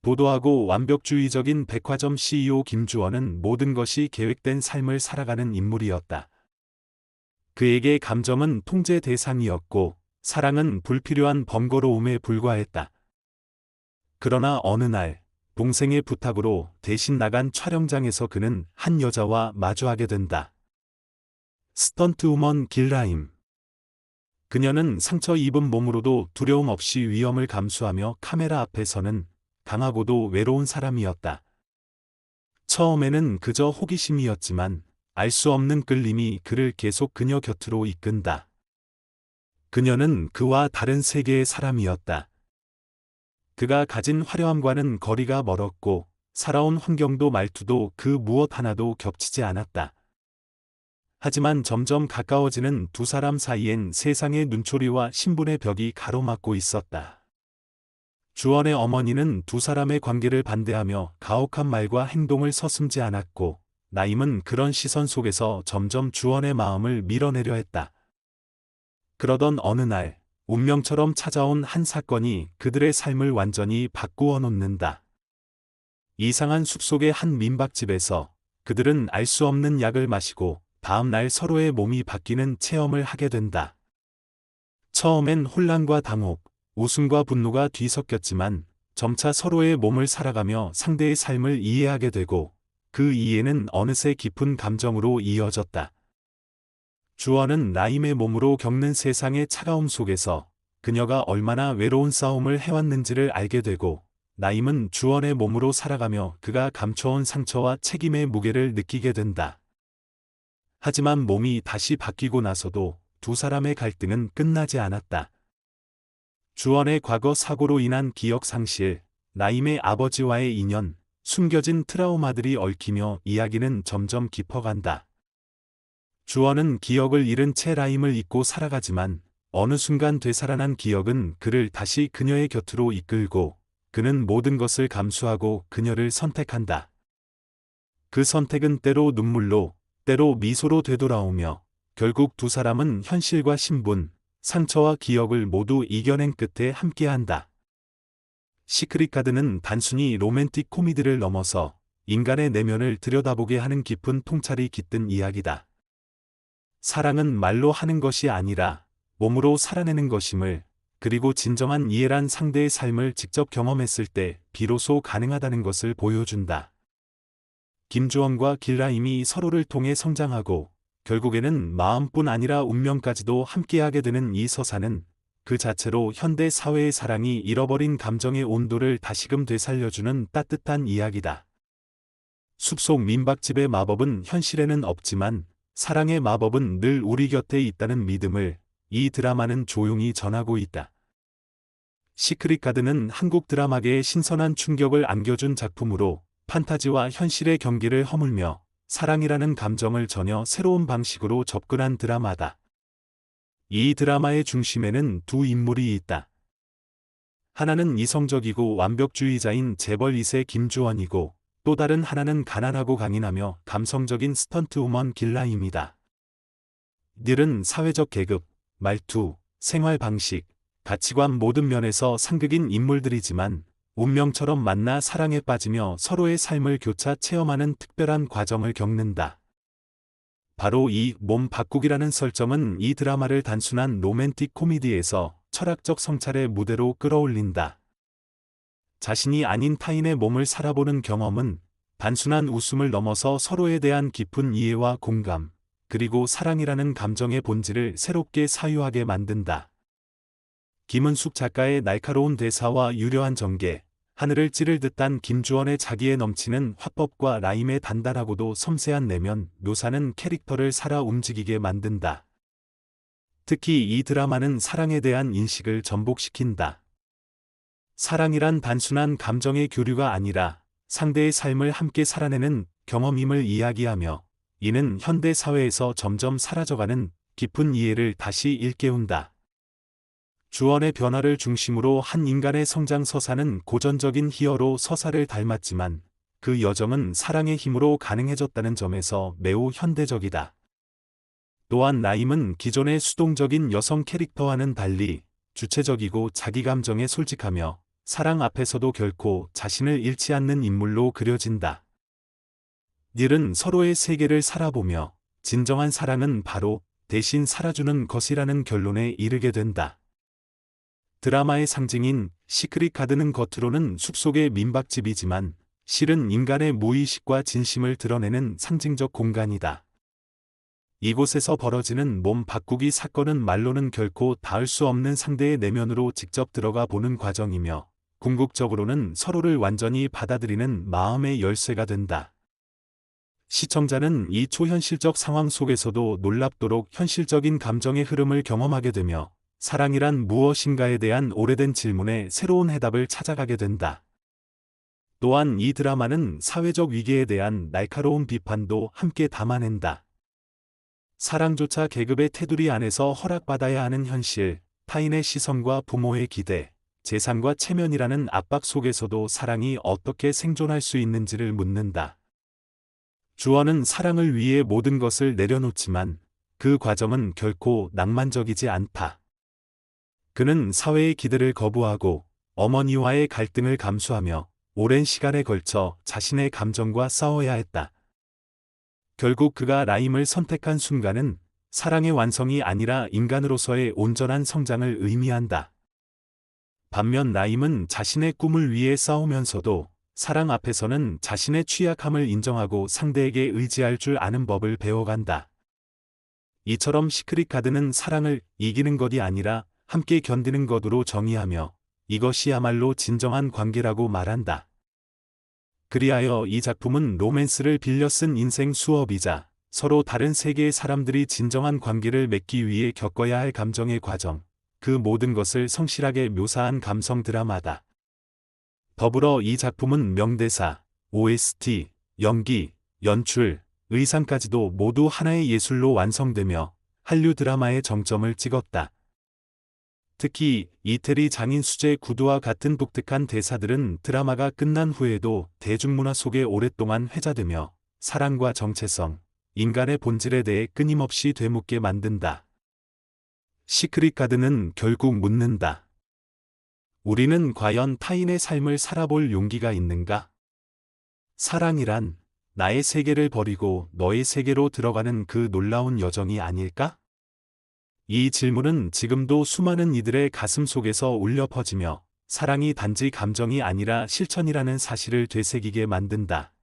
도도하고 완벽주의적인 백화점 CEO 김주원은 모든 것이 계획된 삶을 살아가는 인물이었다. 그에게 감정은 통제 대상이었고 사랑은 불필요한 번거로움에 불과했다. 그러나 어느 날 동생의 부탁으로 대신 나간 촬영장에서 그는 한 여자와 마주하게 된다. 스턴트우먼 길라임. 그녀는 상처 입은 몸으로도 두려움 없이 위험을 감수하며 카메라 앞에 서는 강하고도 외로운 사람이었다. 처음에는 그저 호기심이었지만 알 수 없는 끌림이 그를 계속 그녀 곁으로 이끈다. 그녀는 그와 다른 세계의 사람이었다. 그가 가진 화려함과는 거리가 멀었고 살아온 환경도 말투도 그 무엇 하나도 겹치지 않았다. 하지만 점점 가까워지는 두 사람 사이엔 세상의 눈초리와 신분의 벽이 가로막고 있었다. 주원의 어머니는 두 사람의 관계를 반대하며 가혹한 말과 행동을 서슴지 않았고 나임은 그런 시선 속에서 점점 주원의 마음을 밀어내려 했다. 그러던 어느 날 운명처럼 찾아온 한 사건이 그들의 삶을 완전히 바꾸어 놓는다. 이상한 숲속의 한 민박집에서 그들은 알 수 없는 약을 마시고 다음 날 서로의 몸이 바뀌는 체험을 하게 된다. 처음엔 혼란과 당혹, 웃음과 분노가 뒤섞였지만 점차 서로의 몸을 살아가며 상대의 삶을 이해하게 되고 그 이해는 어느새 깊은 감정으로 이어졌다. 주원은 나임의 몸으로 겪는 세상의 차가움 속에서 그녀가 얼마나 외로운 싸움을 해왔는지를 알게 되고 나임은 주원의 몸으로 살아가며 그가 감춰온 상처와 책임의 무게를 느끼게 된다. 하지만 몸이 다시 바뀌고 나서도 두 사람의 갈등은 끝나지 않았다. 주원의 과거 사고로 인한 기억 상실, 나임의 아버지와의 인연, 숨겨진 트라우마들이 얽히며 이야기는 점점 깊어간다. 주원은 기억을 잃은 채 나임을 잊고 살아가지만 어느 순간 되살아난 기억은 그를 다시 그녀의 곁으로 이끌고 그는 모든 것을 감수하고 그녀를 선택한다. 그 선택은 때로 눈물로, 때로 미소로 되돌아오며 결국 두 사람은 현실과 신분, 상처와 기억을 모두 이겨낸 끝에 함께한다. 시크릿 가든은 단순히 로맨틱 코미디를 넘어서 인간의 내면을 들여다보게 하는 깊은 통찰이 깃든 이야기다. 사랑은 말로 하는 것이 아니라 몸으로 살아내는 것임을, 그리고 진정한 이해란 상대의 삶을 직접 경험했을 때 비로소 가능하다는 것을 보여준다. 김주원과 길라임이 서로를 통해 성장하고 결국에는 마음뿐 아니라 운명까지도 함께하게 되는 이 서사는 그 자체로 현대 사회의 사랑이 잃어버린 감정의 온도를 다시금 되살려주는 따뜻한 이야기다. 숲속 민박집의 마법은 현실에는 없지만 사랑의 마법은 늘 우리 곁에 있다는 믿음을 이 드라마는 조용히 전하고 있다. 시크릿 가든은 한국 드라마계에 신선한 충격을 안겨준 작품으로 판타지와 현실의 경계를 허물며 사랑이라는 감정을 전혀 새로운 방식으로 접근한 드라마다. 이 드라마의 중심에는 두 인물이 있다. 하나는 이성적이고 완벽주의자인 재벌 2세 김주원이고 또 다른 하나는 가난하고 강인하며 감성적인 스턴트우먼 길라임이다. 이들은 사회적 계급, 말투, 생활 방식, 가치관 모든 면에서 상극인 인물들이지만 운명처럼 만나 사랑에 빠지며 서로의 삶을 교차 체험하는 특별한 과정을 겪는다. 바로 이 몸 바꾸기라는 설정은 이 드라마를 단순한 로맨틱 코미디에서 철학적 성찰의 무대로 끌어올린다. 자신이 아닌 타인의 몸을 살아보는 경험은 단순한 웃음을 넘어서 서로에 대한 깊은 이해와 공감, 그리고 사랑이라는 감정의 본질을 새롭게 사유하게 만든다. 김은숙 작가의 날카로운 대사와 유려한 전개, 하늘을 찌를 듯한 김주원의 자기에 넘치는 화법과 라임의 단단하고도 섬세한 내면 묘사는 캐릭터를 살아 움직이게 만든다. 특히 이 드라마는 사랑에 대한 인식을 전복시킨다. 사랑이란 단순한 감정의 교류가 아니라 상대의 삶을 함께 살아내는 경험임을 이야기하며 이는 현대 사회에서 점점 사라져가는 깊은 이해를 다시 일깨운다. 주원의 변화를 중심으로 한 인간의 성장 서사는 고전적인 히어로 서사를 닮았지만 그 여정은 사랑의 힘으로 가능해졌다는 점에서 매우 현대적이다. 또한 나임은 기존의 수동적인 여성 캐릭터와는 달리 주체적이고 자기 감정에 솔직하며 사랑 앞에서도 결코 자신을 잃지 않는 인물로 그려진다. 닐은 서로의 세계를 살아보며 진정한 사랑은 바로 대신 살아주는 것이라는 결론에 이르게 된다. 드라마의 상징인 시크릿 가든은 겉으로는 숲속의 민박집이지만 실은 인간의 무의식과 진심을 드러내는 상징적 공간이다. 이곳에서 벌어지는 몸 바꾸기 사건은 말로는 결코 닿을 수 없는 상대의 내면으로 직접 들어가 보는 과정이며 궁극적으로는 서로를 완전히 받아들이는 마음의 열쇠가 된다. 시청자는 이 초현실적 상황 속에서도 놀랍도록 현실적인 감정의 흐름을 경험하게 되며 사랑이란 무엇인가에 대한 오래된 질문에 새로운 해답을 찾아가게 된다. 또한 이 드라마는 사회적 위계에 대한 날카로운 비판도 함께 담아낸다. 사랑조차 계급의 테두리 안에서 허락받아야 하는 현실, 타인의 시선과 부모의 기대, 재산과 체면이라는 압박 속에서도 사랑이 어떻게 생존할 수 있는지를 묻는다. 주어는 사랑을 위해 모든 것을 내려놓지만 그 과정은 결코 낭만적이지 않다. 그는 사회의 기대를 거부하고 어머니와의 갈등을 감수하며 오랜 시간에 걸쳐 자신의 감정과 싸워야 했다. 결국 그가 라임을 선택한 순간은 사랑의 완성이 아니라 인간으로서의 온전한 성장을 의미한다. 반면 라임은 자신의 꿈을 위해 싸우면서도 사랑 앞에서는 자신의 취약함을 인정하고 상대에게 의지할 줄 아는 법을 배워간다. 이처럼 시크릿 가든은 사랑을 이기는 것이 아니라 함께 견디는 것으로 정의하며 이것이야말로 진정한 관계라고 말한다. 그리하여 이 작품은 로맨스를 빌려 쓴 인생 수업이자 서로 다른 세계의 사람들이 진정한 관계를 맺기 위해 겪어야 할 감정의 과정, 그 모든 것을 성실하게 묘사한 감성 드라마다. 더불어 이 작품은 명대사, OST, 연기, 연출, 의상까지도 모두 하나의 예술로 완성되며 한류 드라마의 정점을 찍었다. 특히 이태리 장인 수제 구두와 같은 독특한 대사들은 드라마가 끝난 후에도 대중문화 속에 오랫동안 회자되며 사랑과 정체성, 인간의 본질에 대해 끊임없이 되묻게 만든다. 시크릿 가든은 결국 묻는다. 우리는 과연 타인의 삶을 살아볼 용기가 있는가? 사랑이란 나의 세계를 버리고 너의 세계로 들어가는 그 놀라운 여정이 아닐까? 이 질문은 지금도 수많은 이들의 가슴 속에서 울려 퍼지며 사랑이 단지 감정이 아니라 실천이라는 사실을 되새기게 만든다.